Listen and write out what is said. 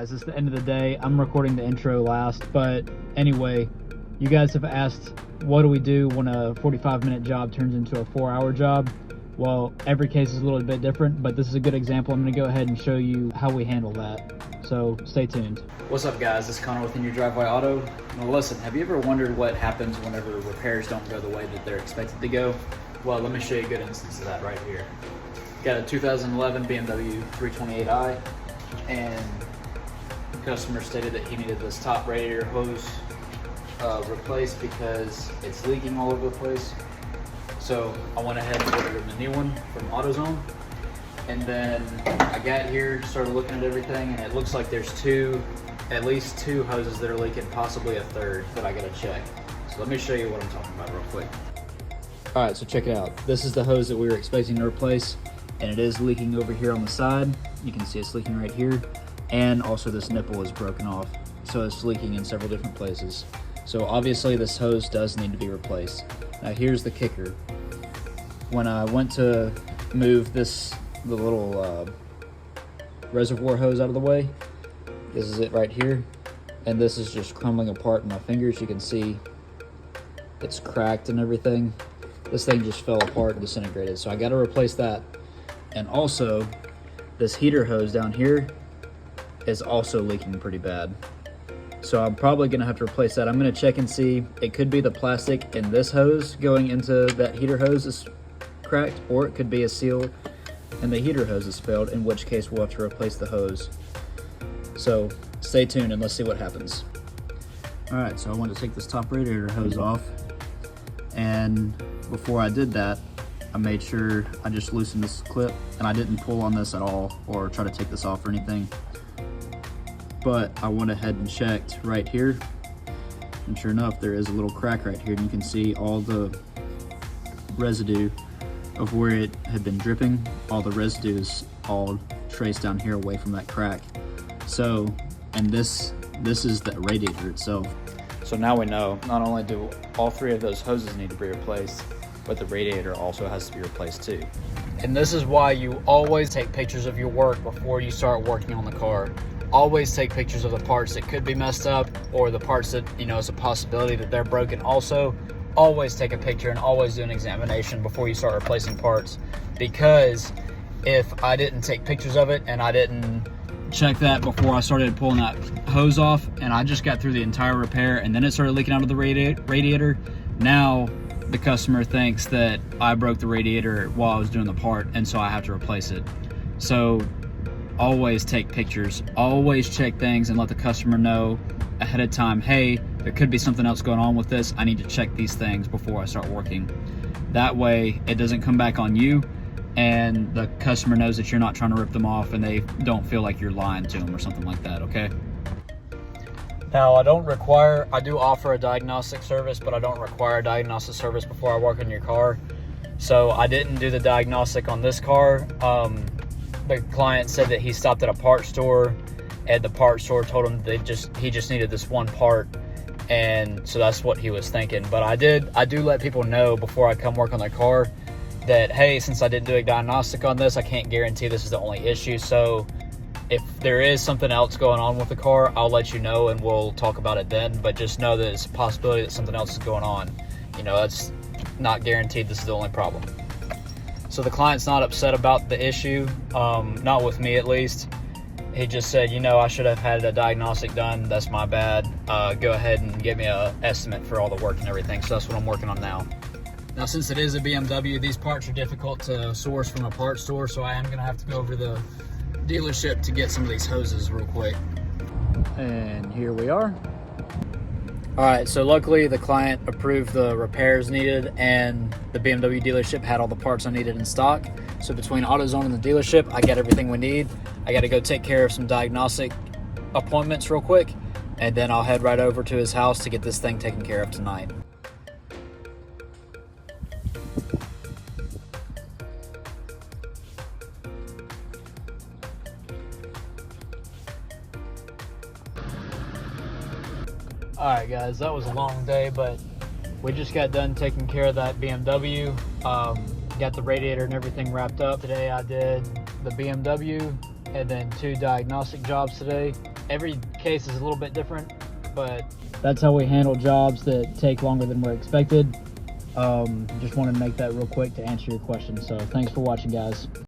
guys, it's the end of the day. I'm recording the intro last, but anyway, you guys have asked, what do we do when a 45-minute job turns into a 4-hour job? Well, every case is a little bit different, but this is a good example. I'm going to go ahead and show you how we handle that. So stay tuned. What's up, guys? This is Connor with In Your Driveway Auto. Now listen, have you ever wondered what happens whenever repairs don't go the way that they're expected to go? Well, let me show you a good instance of that right here. Got a 2011 BMW 328i, and the customer stated that he needed this top radiator hose replaced because it's leaking all over the place. So I went ahead and ordered him a new one from AutoZone, and then I got here, started looking at everything, and it looks like there's at least two hoses that are leaking, possibly a third that I gotta check. So let me show you what I'm talking about real quick. All right, so check it out. This is the hose that we were expecting to replace, and it is leaking over here on the side. You can see it's leaking right here, and also this nipple is broken off, so it's leaking in several different places. So obviously this hose does need to be replaced. Now here's the kicker. When I went to move the little reservoir hose out of the way, this is it right here, and this is just crumbling apart in my fingers. You can see it's cracked and everything. This thing just fell apart and disintegrated, so I got to replace that. And also, this heater hose down here is also leaking pretty bad. So I'm probably gonna have to replace that. I'm gonna check and see. It could be the plastic in this hose going into that heater hose is cracked, or it could be a seal and the heater hose is failed, in which case we'll have to replace the hose. So stay tuned and let's see what happens. All right, so I want to take this top radiator hose off, and before I did that, I made sure I just loosened this clip, and I didn't pull on this at all or try to take this off or anything. But I went ahead and checked right here, and sure enough, there is a little crack right here, and you can see all the residue of where it had been dripping. All the residue is all traced down here away from that crack. So, and this is the radiator itself. So now we know, not only do all three of those hoses need to be replaced, but the radiator also has to be replaced too. And this is why you always take pictures of your work before you start working on the car. Always take pictures of the parts that could be messed up, or the parts that, you know, it's a possibility that they're broken also. Always take a picture and always do an examination before you start replacing parts. Because if I didn't take pictures of it and I didn't check that before I started pulling that hose off, and I just got through the entire repair and then it started leaking out of the radiator, now the customer thinks that I broke the radiator while I was doing the part, and so I have to replace it. So always take pictures, always check things, and let the customer know ahead of time, hey, there could be something else going on with this. I need to check these things before I start working. That way it doesn't come back on you, and the customer knows that you're not trying to rip them off, and they don't feel like you're lying to them or something like that, okay? Now, I do offer a diagnostic service, but I don't require a diagnostic service before I work on your car. So I didn't do the diagnostic on this car. The client said that he stopped at a parts store, and the parts store told him he just needed this one part, and so that's what he was thinking. But I do let people know before I come work on their car that, hey, since I didn't do a diagnostic on this, I can't guarantee this is the only issue. So if there is something else going on with the car, I'll let you know and we'll talk about it then. But just know that it's a possibility that something else is going on. You know, that's not guaranteed this is the only problem. So the client's not upset about the issue, not with me at least. He just said, you know, I should have had a diagnostic done. That's my bad. Go ahead and give me an estimate for all the work and everything. So that's what I'm working on now. Now, since it is a BMW, these parts are difficult to source from a parts store, so I am going to have to go over to the dealership to get some of these hoses real quick. And here we are. All right, so luckily the client approved the repairs needed, and the BMW dealership had all the parts I needed in stock. So between AutoZone and the dealership, I got everything we need. I got to go take care of some diagnostic appointments real quick, and then I'll head right over to his house to get this thing taken care of tonight. Alright guys, that was a long day, but we just got done taking care of that BMW. Got the radiator and everything wrapped up. Today I did the BMW and then 2 diagnostic jobs today. every case is a little bit different, but that's how we handle jobs that take longer than we're expected. Just wanted to make that real quick to answer your question. So thanks for watching, guys.